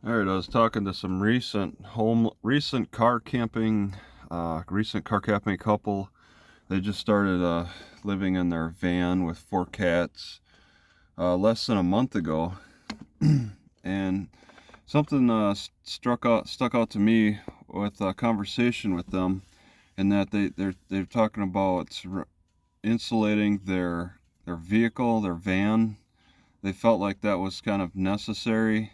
All right, I was talking to some recent car camping couple. They just started living in their van with 4 cats less than a month ago, and something stuck out to me with a conversation with them, in that they're talking about insulating their vehicle, their van. They felt like that was kind of necessary,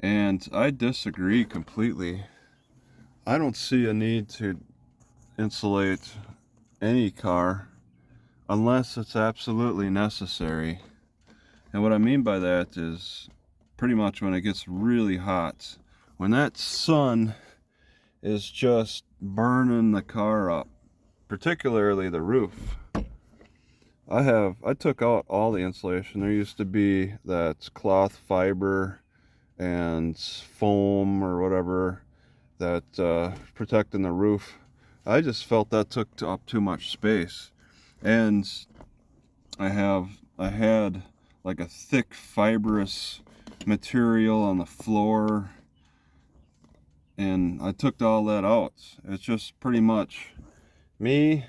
and I disagree completely. I don't see a need to insulate any car unless it's absolutely necessary. And what I mean by that is pretty much when it gets really hot. When that sun is just burning the car up, particularly the roof. I took out all the insulation. There used to be that cloth fiber and foam or whatever that protecting the roof. I just felt that took up too much space, and I had like a thick fibrous material on the floor, and I took all that out. It's just pretty much me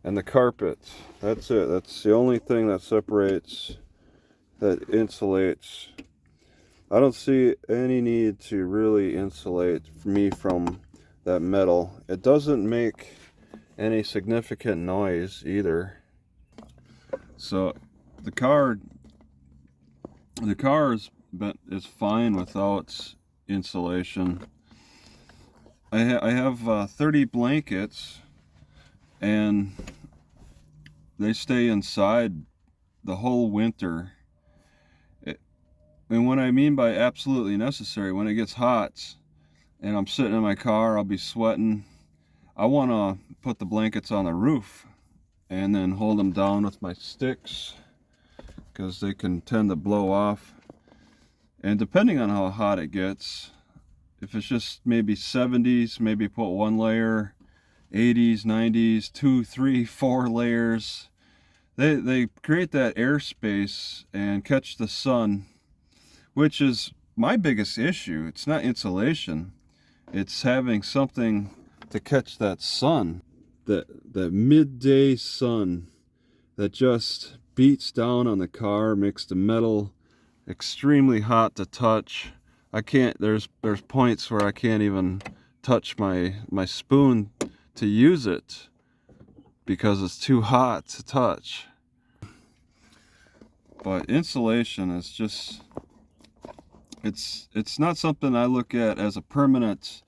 and the carpet. That's it. That's the only thing that separates, that insulates. I don't see any need to really insulate me from that metal. It doesn't make any significant noise either. So the car is fine without insulation. I have 30 blankets, and they stay inside the whole winter. And what I mean by absolutely necessary, when it gets hot and I'm sitting in my car, I'll be sweating. I want to put the blankets on the roof and then hold them down with my sticks, because they can tend to blow off. And depending on how hot it gets, if it's just maybe 70s, maybe put one layer, 80s, 90s, 2, 3, 4 layers. They create that airspace and catch the sun, which is my biggest issue. It's not insulation. It's having something to catch that sun, that midday sun that just beats down on the car, makes the metal extremely hot to touch. I can't. There's points where I can't even touch my spoon to use it because it's too hot to touch. But insulation is just, it's not something I look at as a permanent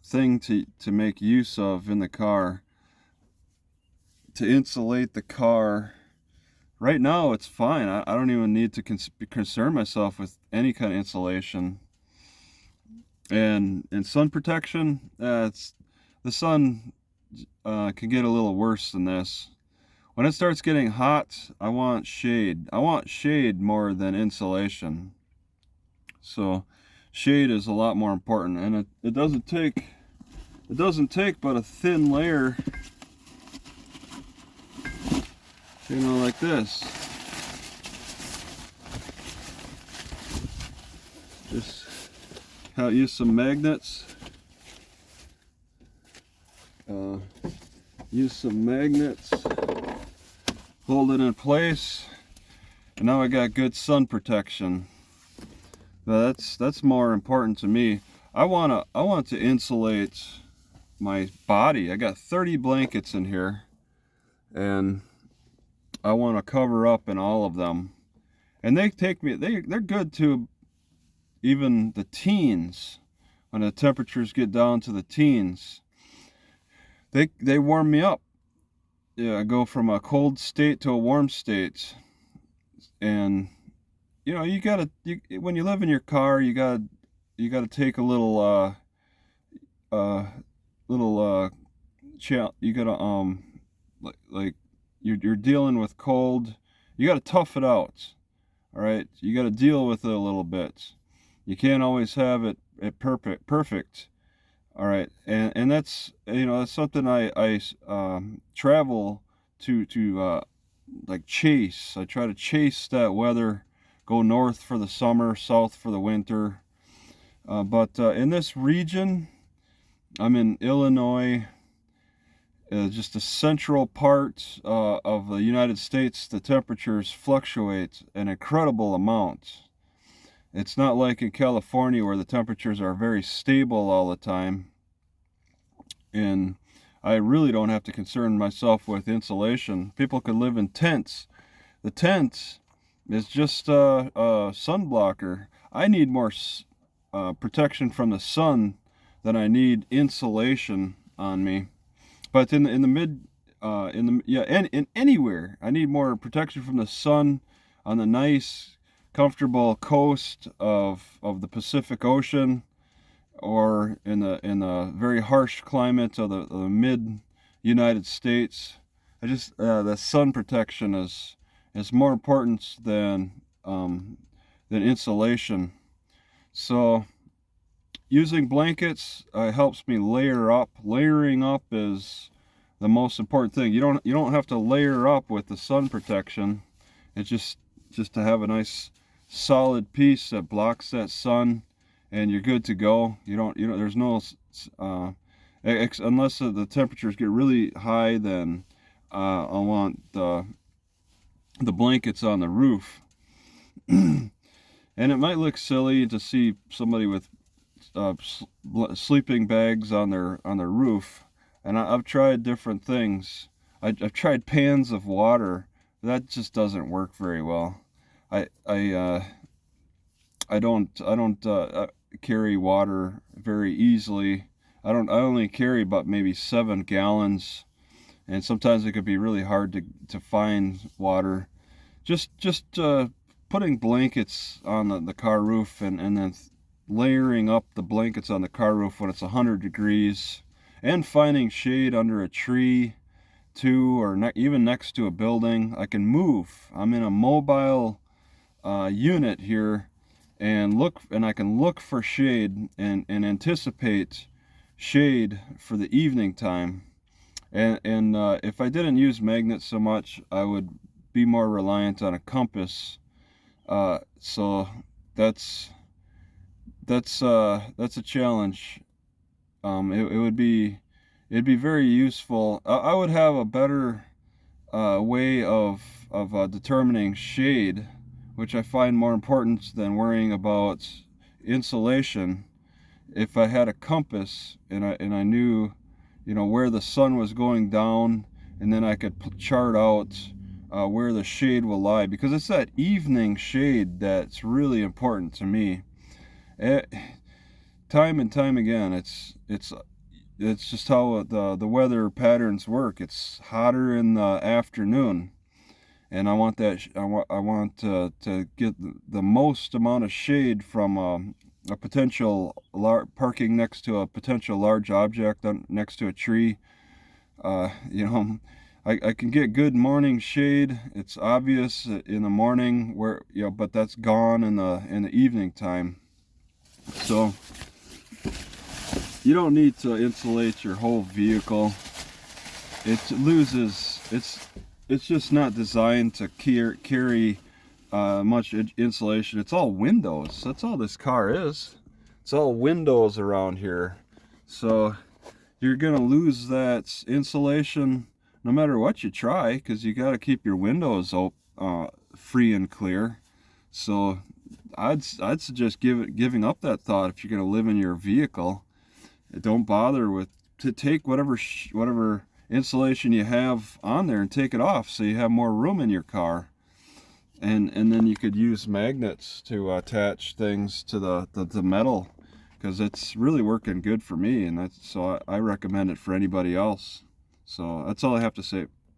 thing to make use of in the car. To insulate the car right now, it's fine. I don't even need to concern myself with any kind of insulation. And sun protection, it's, the sun can get a little worse than this. When it starts getting hot, I want shade. I want shade more than insulation. So shade is a lot more important, and it doesn't take but a thin layer, like this. Just use some magnets. Use some magnets. Hold it in place, and now I got good sun protection. But that's more important to me. I want to insulate my body. I got 30 blankets in here, and I want to cover up in all of them. And they're good to even the teens. When the temperatures get down to the teens, they warm me up. Yeah, I go from a cold state to a warm state. And when you live in your car, you gotta take a little you gotta like you're dealing with cold. You gotta tough it out. All right, you gotta deal with it a little bit. You can't always have it perfect. All right, and that's something I travel to like chase. I try to chase that weather, go north for the summer, south for the winter. But in this region, I'm in Illinois, just the central part of the United States. The temperatures fluctuate an incredible amount. It's not like in California where the temperatures are very stable all the time. And I really don't have to concern myself with insulation. People could live in tents. The tent is just a sun blocker. I need more protection from the sun than I need insulation on me. But in the mid and anywhere, I need more protection from the sun on the nice, comfortable coast of the Pacific Ocean, or in the very harsh climate of the mid United States. The sun protection is more important than insulation. So using blankets helps me layer up. Layering up is the most important thing. You don't have to layer up with the sun protection. It's just to have a nice solid piece that blocks that sun, and you're good to go. There's no unless the temperatures get really high, then I want the blankets on the roof. And it might look silly to see somebody with sleeping bags on their roof, and I've tried different things. I've tried pans of water. That just doesn't work very well. I don't carry water very easily. I only carry about maybe 7 gallons, and sometimes it could be really hard to find water. Just putting blankets on the car roof, and then layering up the blankets on the car roof when it's 100 degrees, and finding shade under a tree too, or even next to a building. I can move. I'm in a mobile unit here, and I can look for shade and anticipate shade for the evening time. And if I didn't use magnets so much, I would be more reliant on a compass. So that's a challenge. It'd be very useful. I would have a better way of determining shade, which I find more important than worrying about insulation. If I had a compass and I knew, where the sun was going down, and then I could chart out where the shade will lie, because it's that evening shade that's really important to me. Time and time again, it's just how the weather patterns work. It's hotter in the afternoon, and I want to get the most amount of shade from a potential parking next to a potential large object next to a tree. I can get good morning shade. It's obvious in the morning, but that's gone in the evening time. So you don't need to insulate your whole vehicle. It's just not designed to carry much insulation. It's all windows. That's all this car is. It's all windows around here. So you're gonna lose that insulation no matter what you try, because you got to keep your windows free and clear. So I'd suggest giving up that thought if you're going to live in your vehicle. Don't bother to take whatever insulation you have on there and take it off, so you have more room in your car. And then you could use magnets to attach things to the metal, because it's really working good for me, and so I recommend it for anybody else. So that's all I have to say.